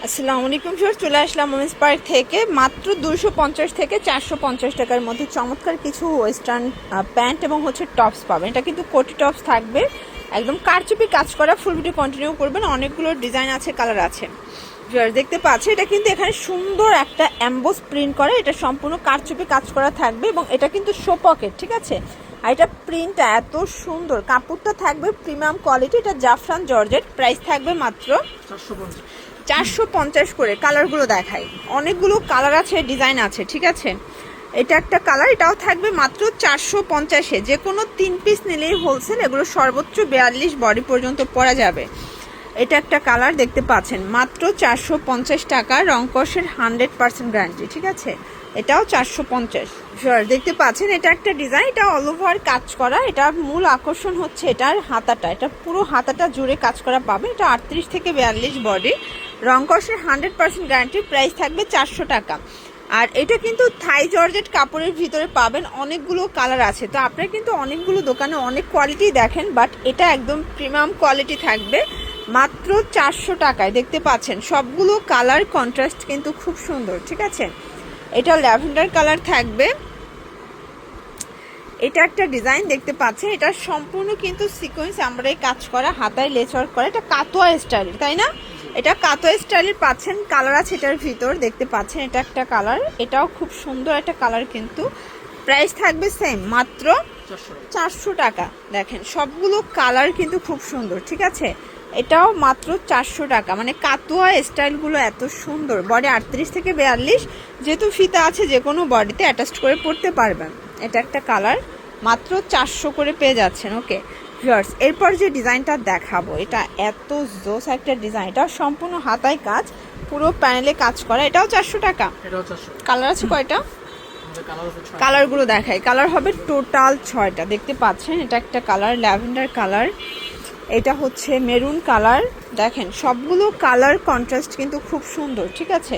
আসসালামু আলাইকুম স্যার, চলে আসলাম ওমেন্স পার্ক থেকে। মাত্র 250 থেকে 450 টাকার মধ্যে চমৎকার কিছু ওয়েস্টার্ন প্যান্ট এবং হচ্ছে টপস পাবেন। এটা কিন্তু কোটি টপস থাকবে, একদম কারচুপি কাজ করা। ফুল ভিডিও কন্টিনিউ করবেন, অনেকগুলো ডিজাইন আছে, কালার আছে। দেখতে পাচ্ছি এটা কিন্তু এখানে সুন্দর একটা অ্যাম্বোস প্রিন্ট করা, এটা সম্পূর্ণ কারচুপি কাজ করা থাকবে এবং এটা কিন্তু শো পকেট, ঠিক আছে। আর এটা প্রিন্টটা এত সুন্দর, কাপড়টা থাকবে প্রিমিয়াম কোয়ালিটি। এটা জাফরান জর্জেট, প্রাইস থাকবে মাত্র 450 করে। কালারগুলো দেখাই, অনেকগুলো কালার আছে, ডিজাইন আছে, ঠিক আছে। এটা একটা কালার, এটাও থাকবে মাত্র 450-এ। যে কোনো 3 পিস নিলেই হোলসেল, এগুলো সর্বোচ্চ 42 বডি পর্যন্ত পরা যাবে। এটা একটা কালার দেখতে পাচ্ছেন, মাত্র 450 টাকা, রংকসের 100% গ্যারান্টি, ঠিক আছে। এটাও 450। দেখতে পাচ্ছেন এটা একটা ডিজাইন, এটা অল ওভার কাজ করা। এটা মূল আকর্ষণ হচ্ছে এটার হাতাটা, এটা পুরো হাতাটা জুড়ে কাজ করা পাবে। এটা 38 থেকে 42 বডি, রংকসের 100% গ্যারান্টি, প্রাইস থাকবে 400 টাকা। আর এটা কিন্তু থাই জর্জেট কাপড়ের ভিতরে পাবেন, অনেকগুলো কালার আছে। তো আপনারা কিন্তু অনেকগুলো দোকানে অনেক কোয়ালিটি দেখেন, বাট এটা একদম প্রিমিয়াম কোয়ালিটি থাকবে মাত্র 400 টাকায়। দেখতে পাচ্ছেন সবগুলো কালার কন্ট্রাস্ট কিন্তু খুব সুন্দর, ঠিক আছে। এটা ল্যাভেন্ডার কালার থাকবে। এটা একটা ডিজাইন দেখতে পাচ্ছেন, এটা সম্পূর্ণ কিন্তু সিকোয়েন্স আমরাই কাজ করা, হাতায় লেচওয়ার্ক করা। এটা কাতোয়া স্টাইলের, তাই না? এটা কাতোয়া স্টাইলের পাচ্ছেন, কালার আছে এটার ভিতর, দেখতে পাচ্ছেন। এটা একটা কালার, এটাও খুব সুন্দর একটা কালার কিন্তু। প্রাইস থাকবে সেম, মাত্র 400 টাকা। দেখেন সবগুলো কালার কিন্তু খুব সুন্দর, ঠিক আছে। এটাও মাত্র 400 টাকা। মানে কাতোয়া স্টাইলগুলো এত সুন্দর। বডি 38 থেকে 42, যেহেতু ফিতা আছে যে কোনো বডিতে অ্যাটাচ করে পরতে পারবেন। এটা একটা কালার, মাত্র 400 করে পেয়ে যাচ্ছেন। ওকে ভিউয়ার্স, এরপর যে ডিজাইনটা দেখাবো, এটা এত জোস একটা ডিজাইন। এটা সম্পূর্ণ হাতায় কাজ, পুরো প্যানেলে কাজ করা। এটাও 400 টাকা। কালার আছে কয়টা? কালারগুলো দেখাই, কালার হবে টোটাল 6টা। দেখতে পাচ্ছেন এটা একটা কালার, ল্যাভেন্ডার কালার। এটা হচ্ছে মেরুন কালার। দেখেন সবগুলো কালার কন্ট্রাস্ট কিন্তু খুব সুন্দর, ঠিক আছে।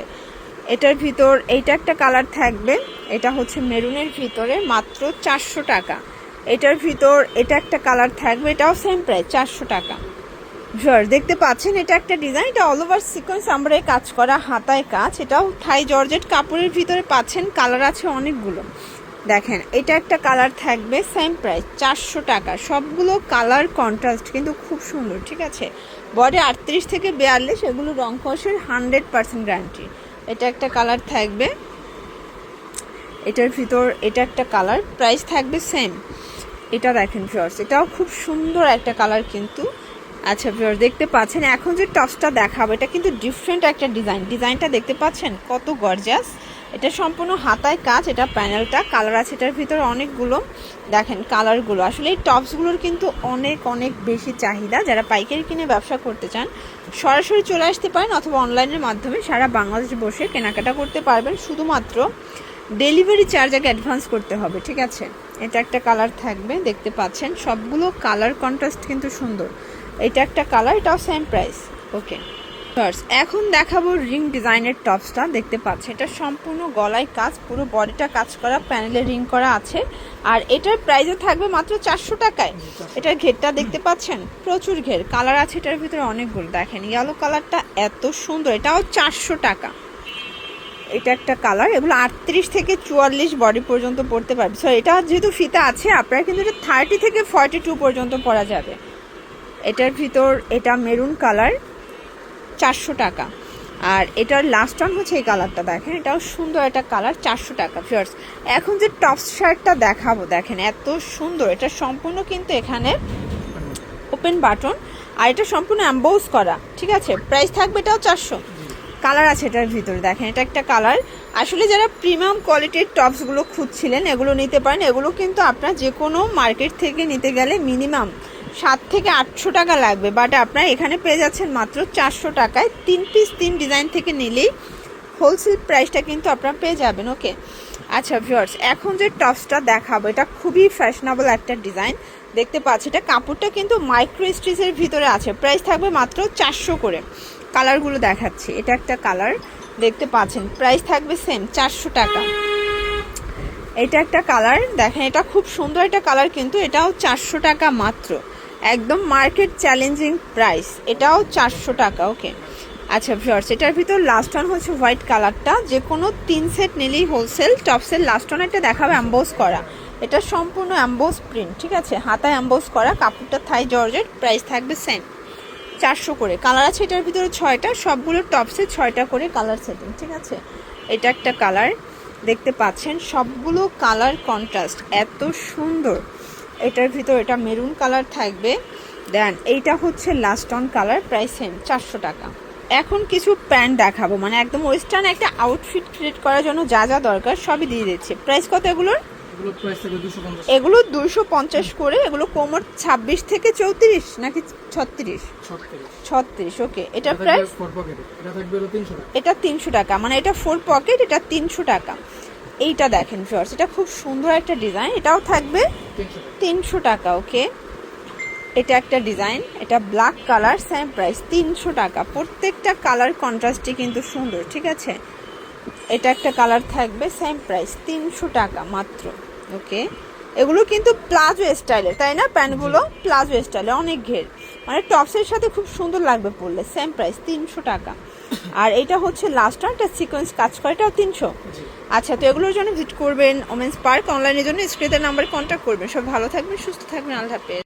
এটার ভিতর এইটা একটা কালার থাকবে, এটা হচ্ছে মেরুনের ভিতরে, মাত্র 400 টাকা। এটার ভিতর এটা একটা কালার থাকবে, এটাও সেম প্রাইস, 400 টাকা। দেখতে পাচ্ছেন এটা একটা ডিজাইন, এটা অল ওভার সিকোয়েন্স আমরাই কাজ করা, হাতায় কাজ। এটাও থাই জর্জেট কাপড়ের ভিতরে পাচ্ছেন, কালার আছে অনেকগুলো। দেখেন এটা একটা কালার থাকবে, সেম প্রাইস, 400 টাকা। সবগুলো কালার কন্ট্রাস্ট কিন্তু খুব সুন্দর, ঠিক আছে। বডি 38 থেকে 42, এগুলো রংকসের 100% গ্যারান্টি। এটা একটা কালার থাকবে, এটার ভিতর এটা একটা কালার, প্রাইস থাকবে সেম। এটা দেখেন ভিউয়ার্স, এটাও খুব সুন্দর একটা কালার কিন্তু। আচ্ছা ভিউয়ার্স, দেখতে পাচ্ছেন এখন যে টপসটা দেখাবো, এটা কিন্তু ডিফারেন্ট একটা ডিজাইন। ডিজাইনটা দেখতে পাচ্ছেন কত গর্জিয়াস। এটা সম্পূর্ণ হাতায় কাজ, এটা প্যানেলটা, কালার আছে এটার ভিতরে অনেকগুলো। দেখেন কালারগুলো, আসলে এই টপসগুলোর কিন্তু অনেক অনেক বেশি চাহিদা। যারা পাইকারি কিনে ব্যবসা করতে চান সরাসরি চলে আসতে পারেন, অথবা অনলাইনের মাধ্যমে সারা বাংলাদেশ বসে কেনাকাটা করতে পারবেন। শুধুমাত্র ডেলিভারি চার্জ আগে অ্যাডভান্স করতে হবে, ঠিক আছে। এটা একটা কালার থাকবে, দেখতে পাচ্ছেন সবগুলো কালার কন্ট্রাস্ট কিন্তু সুন্দর। এটা একটা কালার, এটাও সেম প্রাইস। ওকে এখন দেখাবো রিং ডিজাইনের টপসটা। দেখতে পাচ্ছেন এটা সম্পূর্ণ গলায় কাজ, পুরো বডিটা কাজ করা, প্যানেলে রিং করা আছে। আর এটার প্রাইসও থাকবে মাত্র 400 টাকায়। এটার ঘেরটা দেখতে পাচ্ছেন, প্রচুর ঘের, কালার আছে এটার ভিতরে অনেকগুলো। দেখেন ইয়েলো কালারটা এত সুন্দর, এটাও 400 টাকা। এটা একটা কালার, এগুলো 38 থেকে 44 বডি পর্যন্ত পরতে পারবে। সো এটা যেহেতু ফিতা আছে, আপনারা কিন্তু এটা 30 থেকে 42 পর্যন্ত পরা যাবে। এটার ভিতর এটা মেরুন কালার, 400 টাকা। আর এটার লাস্ট ওয়ান হচ্ছে এই কালারটা, দেখেন এটাও সুন্দর একটা কালার, 400 টাকা। ভিউয়ার্স এখন যে টপস শার্টটা দেখাবো, দেখেন এত সুন্দর। এটা সম্পূর্ণ কিন্তু এখানে ওপেন বাটন, আর এটা সম্পূর্ণ অ্যাম্বোজ করা, ঠিক আছে। প্রাইস থাকবে এটাও 400। কালার আছে এটার ভিতরে, দেখেন এটা একটা কালার। আসলে যারা প্রিমিয়াম কোয়ালিটির টপসগুলো খুঁজছিলেন, এগুলো নিতে পারেন। এগুলো কিন্তু আপনার যে কোনো মার্কেট থেকে নিতে গেলে মিনিমাম 7 থেকে 800 টাকা লাগবে, বাট আপনারা এখানে পেয়ে যাচ্ছেন মাত্র 400 টাকায়। 3 পিস 3 ডিজাইন থেকে নিলেই হোলসেল প্রাইসটা কিন্তু আপনারা পেয়ে যাবেন। ওকে আচ্ছা ভিউয়ার্স, এখন যে টপসটা দেখাবো, এটা খুবই ফ্যাশনেবল একটা ডিজাইন। দেখতে পাচ্ছি এটা কাপড়টা কিন্তু মাইক্রো স্টিচের ভিতরে আছে, প্রাইস থাকবে মাত্র 400 করে। কালারগুলো দেখাচ্ছি, এটা একটা কালার দেখতে পাচ্ছেন, প্রাইস থাকবে সেম 400 টাকা। এটা একটা কালার, দেখেন এটা খুব সুন্দর একটা কালার কিন্তু, এটাও 400 টাকা মাত্র, একদম মার্কেট চ্যালেঞ্জিং প্রাইস। এটাও 400 টাকা। ওকে আচ্ছা ভিউয়ার্স, এটার ভিতর লাস্ট ওয়ান হচ্ছে হোয়াইট কালারটা, যে কোনো 3 সেট নিলেই হোলসেল। টপসের লাস্ট ওয়ান একটা দেখাবে অ্যাম্বোস করা, এটা সম্পূর্ণ অ্যাম্বোস প্রিন্ট, ঠিক আছে, হাতায় অ্যাম্বোস করা, কাপড়টা থাই জর্জেট, প্রাইস থাকবে সেম 400 করে। কালার আছে এটার ভিতরে 6টা, সবগুলো টপসে 6টা করে কালার সেটিং, ঠিক আছে। এটা একটা কালার দেখতে পাচ্ছেন, সবগুলো কালার কন্ট্রাস্ট এত সুন্দর। এটার ভিতর এটা মেরুন কালার থাকবে, দেন এইটা হচ্ছে last on colour, price same 400 টাকা। এখন কিছু প্যান্ট দেখাবো, মানে একদম ওয়েস্টার্ন একটা আউটফিট ক্রিয়েট করার জন্য যা যা দরকার সবই দিয়ে দিচ্ছে। প্রাইস কত এগুলোর? এগুলো 250 করে। এগুলো কোমর 26 থেকে 34 নাকি 36? ওকে। এটা প্রাইস এটা 300 টাকা, মানে এটা 4 পকেট, এটা 300 টাকা। এইটা দেখেন ভিউয়ার্স, এটা খুব সুন্দর একটা ডিজাইন, এটাও থাকবে 300 টাকা। ওকে, এটা একটা ডিজাইন, এটা ব্ল্যাক কালার, সেম প্রাইস 300 টাকা। প্রত্যেকটা কালার কন্ট্রাস্টই কিন্তু সুন্দর, ঠিক আছে। এটা একটা কালার থাকবে, সেম প্রাইস 300 টাকা মাত্র। ওকে, এগুলো কিন্তু প্লাজো স্টাইলের, তাই না? প্যান্টগুলো প্লাজো স্টাইলে, অনেক ঘের, মানে টপসের সাথে খুব সুন্দর লাগবে পরলে। সেম প্রাইস 300 টাকা। আর এটা হচ্ছে লাস্ট ওয়ান, এটা সিকোয়েন্স কাজ করে, এটাও 300। আচ্ছা, তো এগুলোর জন্য ভিজিট করবেন ওমেন্স পার্ক, অনলাইনের জন্য স্ক্রিনের নাম্বারে কন্ট্যাক্ট করবেন। সব ভালো থাকবেন, সুস্থ থাকবেন, আল্লাহ হাফেজ।